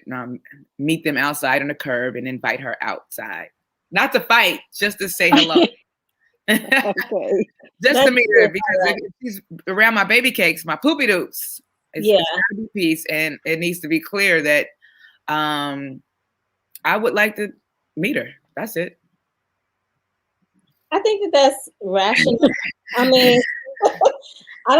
meet them outside on the curb and invite her outside. Not to fight, just to say hello. Okay. Just to meet her, because if she's around my baby cakes, my poopy doops. It's gotta be peace, and it needs to be clear that I would like to meet her. That's it. I think that's rational. I mean, I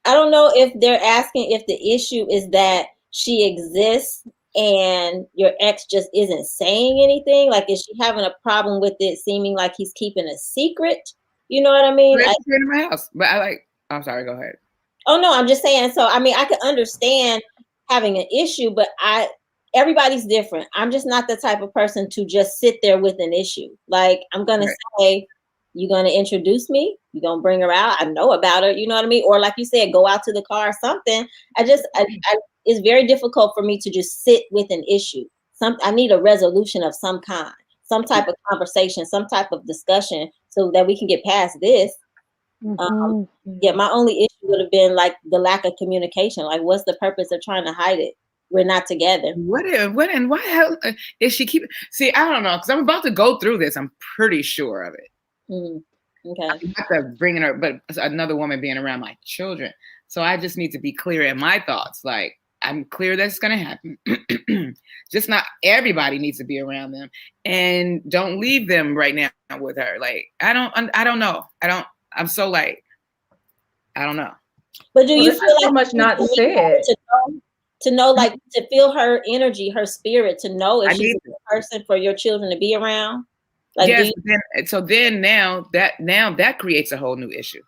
don't know if they're asking if the issue is that she exists and your ex just isn't saying anything. Like, is she having a problem with it seeming like he's keeping a secret? You know what I mean? She's in my house, but I'm sorry, go ahead. Oh no, I'm just saying. So I mean, I can understand having an issue, but everybody's different. I'm just not the type of person to just sit there with an issue. Like, I'm gonna say, you're gonna introduce me, you're gonna bring her out. I know about her, you know what I mean? Or like you said, go out to the car or something. It's very difficult for me to just sit with an issue. I need a resolution of some kind, some type of conversation, some type of discussion, so that we can get past this. My only issue would have been like the lack of communication. Like, what's the purpose of trying to hide it? We're not together. What and why hell is she keeping? See, I don't know, because I'm about to go through this. I'm pretty sure of it. Okay. I'm not bringing her, but another woman being around my children. So I just need to be clear in my thoughts. Like, I'm clear that's going to happen. Just not everybody needs to be around them, and don't leave them right now with her. Like, I don't know. I'm so like, I don't know. But do you feel like so much not said to know, like, to feel her energy, her spirit, to know if she's a good person for your children to be around? Like, yes, then now that creates a whole new issue.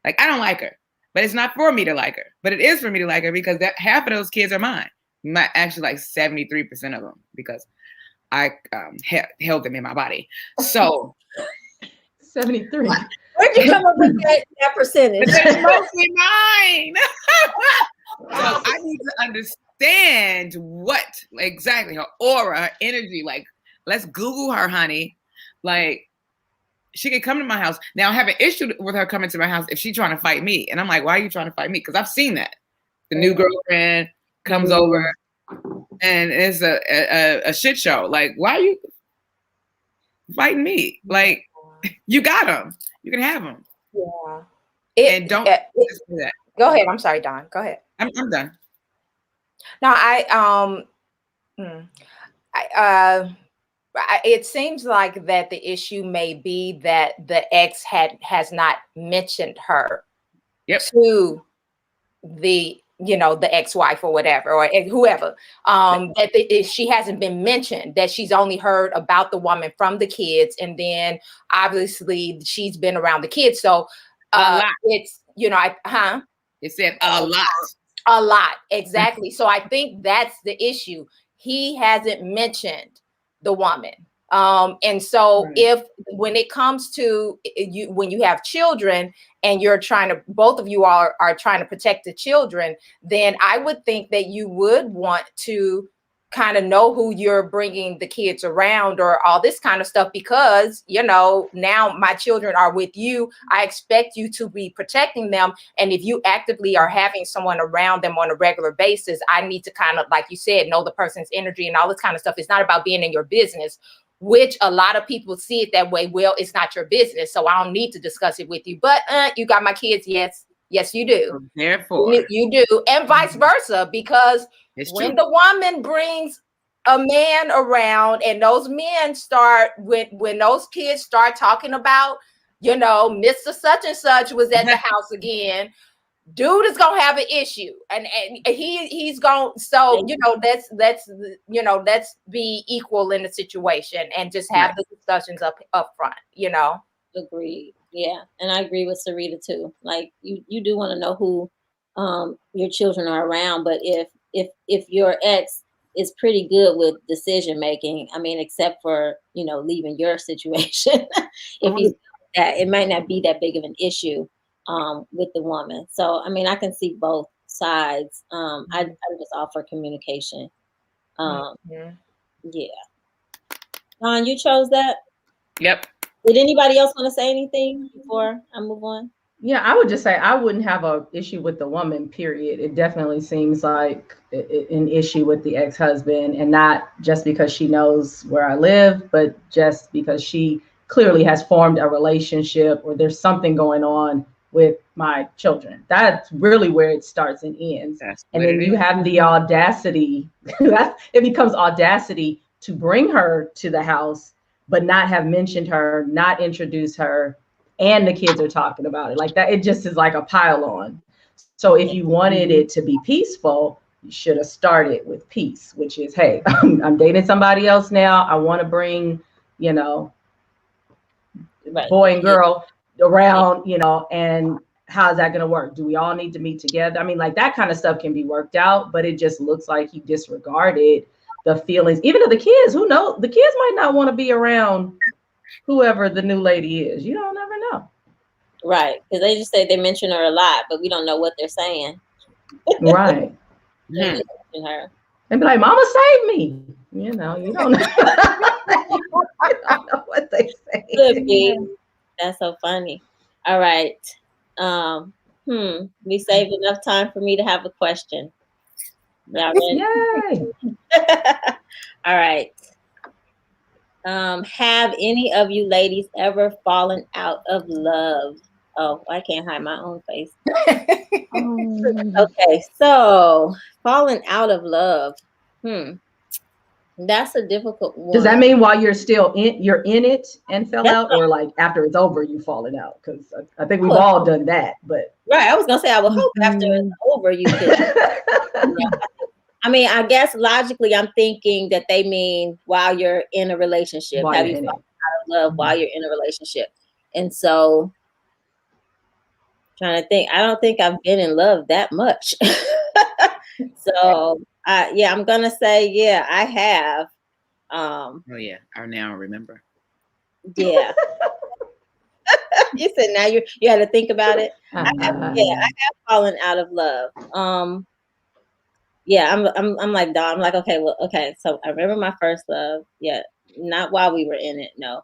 Like, I don't like her, but it's not for me to like her, but it is for me to like her because that half of those kids are mine. Actually, like 73% of them, because I held them in my body. So 73. Where'd you come up with that percentage? It's mostly mine. So I need to understand what exactly her aura, her energy. Like, let's Google her, honey. Like, she can come to my house. Now, I have an issue with her coming to my house if she's trying to fight me. And I'm like, why are you trying to fight me? Because I've seen that. The new girlfriend comes over and it's a shit show. Like, why are you fighting me? Like, you got them. You can have them. Yeah. And don't do that. Go ahead. I'm sorry, Don. Go ahead. I'm done. No, it seems like that the issue may be that the ex has not mentioned her to the ex-wife or whatever, or whoever, that she hasn't been mentioned, that she's only heard about the woman from the kids, and then obviously she's been around the kids, so it's it said a lot, exactly. So I think that's the issue. He hasn't mentioned the woman. And so when it comes to you, when you have children and you're both of you are trying to protect the children, then I would think that you would want to kind of know who you're bringing the kids around or all this kind of stuff, because, now my children are with you. I expect you to be protecting them. And if you actively are having someone around them on a regular basis, I need to kind of, like you said, know the person's energy and all this kind of stuff. It's not about being in your business, which a lot of people see it that way. Well, it's not your business, so I don't need to discuss it with you. But you got my kids. Yes, you do. Therefore, you do. And vice versa, because when the woman brings a man around and those men start, when those kids start talking about, Mr. Such and Such was at the house again, dude is gonna have an issue, and he's gonna, so let's be equal in the situation and just have the discussions up front. Agreed. Yeah, and I agree with Sarita too. Like, you do want to know who your children are around, but if your ex is pretty good with decision making, I mean, except for leaving your situation, if he's that, it might not be that big of an issue with the woman. So I mean, I can see both sides. I just offer communication. Yeah. Don, you chose that? Yep. Did anybody else want to say anything before I move on? Yeah, I would just say I wouldn't have an issue with the woman, period. It definitely seems like an issue with the ex-husband, and not just because she knows where I live, but just because she clearly has formed a relationship or there's something going on with my children. That's really where it starts and ends. And then you have the audacity, it becomes audacity to bring her to the house, but not have mentioned her, not introduce her, and the kids are talking about it like that. It just is like a pile on. So if you wanted it to be peaceful, you should have started with peace, which is, hey, I'm dating somebody else now. I want to bring, boy and girl around, and how's that going to work? Do we all need to meet together? I mean, like, that kind of stuff can be worked out, but it just looks like he disregarded the feelings, even of the kids. Who knows? The kids might not want to be around whoever the new lady is. You don't ever know. Right. Because they just say they mention her a lot, but we don't know what they're saying. Right. They mention her. And be like, Mama saved me. You don't know. You don't know what they say. Could be. That's so funny. All right. We saved enough time for me to have a question. Y'all ready? Yay. All right. Have any of you ladies ever fallen out of love? Oh, I can't hide my own face. Okay, so falling out of love. That's a difficult one. Does that mean while you're still you're in it and fell out, or like after it's over you falling out? Because I think we've all done that. But right, I was gonna say I would hope after it's over you could. I mean, I guess logically I'm thinking that they mean while you're in a relationship. Have you fallen out of love while you're in a relationship. And so, trying to think, I don't think I've been in love that much. So, I'm gonna say, yeah, I have. Oh yeah, I now remember. Yeah. You said now you had to think about it. I have fallen out of love. Yeah, I'm like, dog. I'm like, okay, well, okay. So I remember my first love. Yeah, not while we were in it. No.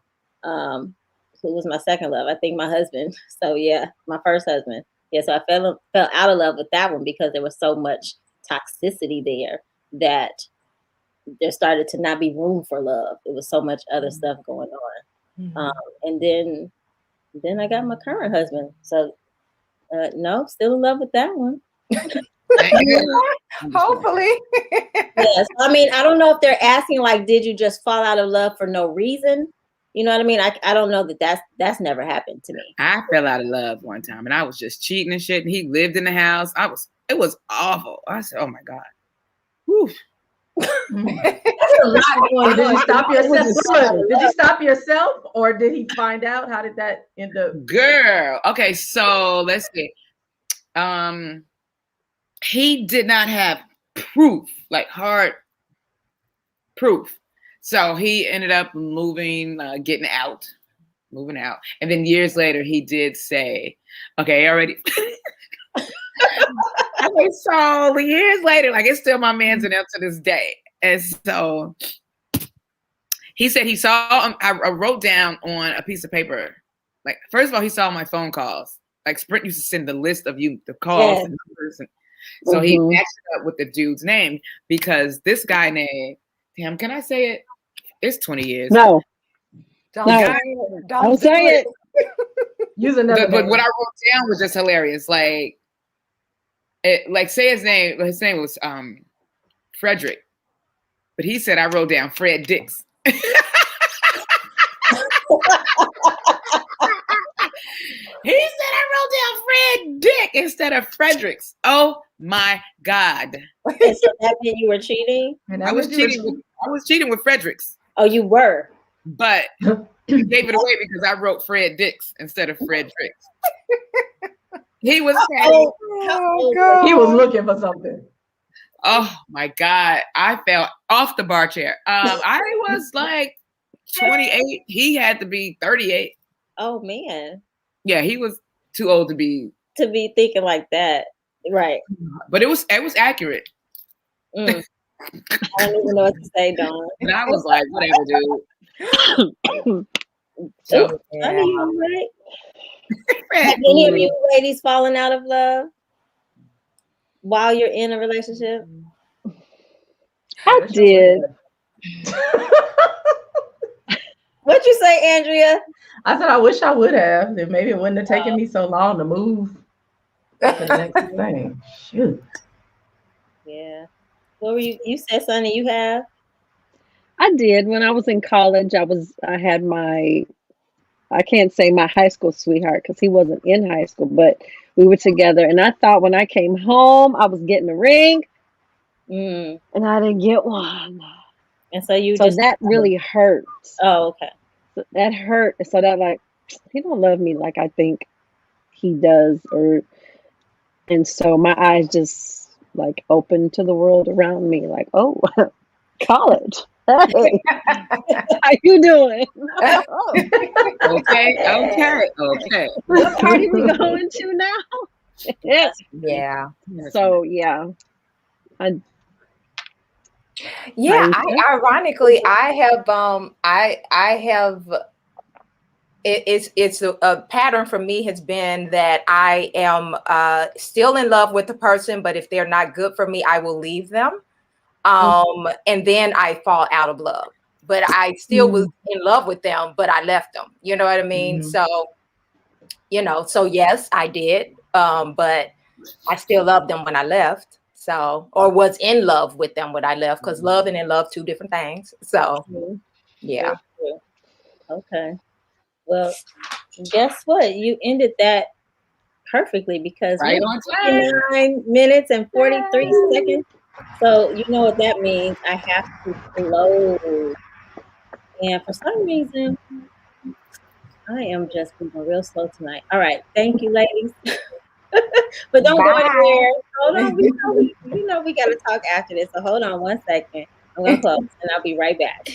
Who was my second love? I think my husband. So yeah, my first husband. Yeah, so I fell out of love with that one because there was so much toxicity there that there started to not be room for love. It was so much other stuff going on. And then I got my current husband. So no, still in love with that one. Hopefully. Yes. I mean, I don't know if they're asking like, did you just fall out of love for no reason? You know what I mean? I don't know that's never happened to me. I fell out of love one time and I was just cheating and shit. And he lived in the house. It was awful. I said, oh my God. Whew. That's a lot going on. Did you stop yourself? Did you stop yourself or did he find out? How did that end up? Girl. Okay, so let's see. He did not have proof, like hard proof. So he ended up moving out. And then years later, he did say, okay, already. Okay, so years later, like it's still my man's and up to this day. And so he said he saw him. I wrote down on a piece of paper, like, first of all, he saw my phone calls. Like Sprint used to send the list of the calls and numbers. And so he matched it up with the dude's name because this guy named, damn, can I say it? It's 20 years. No. Don't say it. Use another but what I wrote down was just hilarious. Like, say his name. His name was Frederick, but he said I wrote down Fred Dix. He said I wrote down Fred Dick instead of Fredericks. Oh my God! So that meant you were cheating? I was cheating with Fredericks. Oh, you were. But he gave it away because I wrote Fred Dix instead of Fredericks. He was he was looking for something. Oh my God! I fell off the bar chair. I was like 28. He had to be 38. Oh man. Yeah, he was too old to be thinking like that, right? But it was accurate. I don't even know what to say, Dawn. And I was like, whatever, dude. So, right? Have any of you ladies fallen out of love while you're in a relationship? I did. What'd you say, Andrea? I said I wish I would have. Then maybe it wouldn't have taken me so long to move to the next thing. Shoot. Yeah. What were you said, Sonny, you have? I did. When I was in college, I had I can't say my high school sweetheart because he wasn't in high school, but we were together. And I thought when I came home, I was getting a ring. And I didn't get one. And so that really hurt. Oh, okay. So that hurt. So that like, he don't love me like I think he does. And so my eyes just like opened to the world around me. Like, oh, college. Hey, how you doing? Okay. What party we going to now? Yeah. So yeah. Ironically, it's a pattern for me has been that I am still in love with the person, but if they're not good for me, I will leave them. And then I fall out of love, but I still was in love with them, but I left them. You know what I mean? So, so yes, I did. But I still loved them when I left. So, or was in love with them when I left, because love and in love, two different things. So, yeah. Okay. Well, guess what? You ended that perfectly because right on time. 9 minutes and 43 seconds. So you know what that means. I have to close. And for some reason, I am just moving real slow tonight. All right. Thank you, ladies. But don't go anywhere. Hold on. We got to talk after this. So hold on one second. I'm going to close and I'll be right back.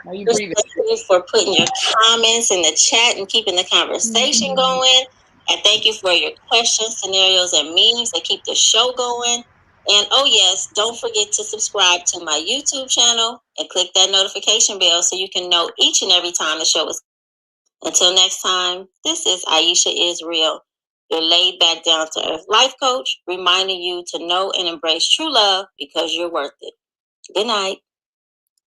Thank you for putting your comments in the chat and keeping the conversation going. And thank you for your questions, scenarios, and memes that keep the show going. And oh yes, don't forget to subscribe to my YouTube channel and click that notification bell so you can know each and every time the show is. Until next time, this is Aisha Is Real, your laid back, down to earth life coach, reminding you to know and embrace true love because you're worth it. Good night.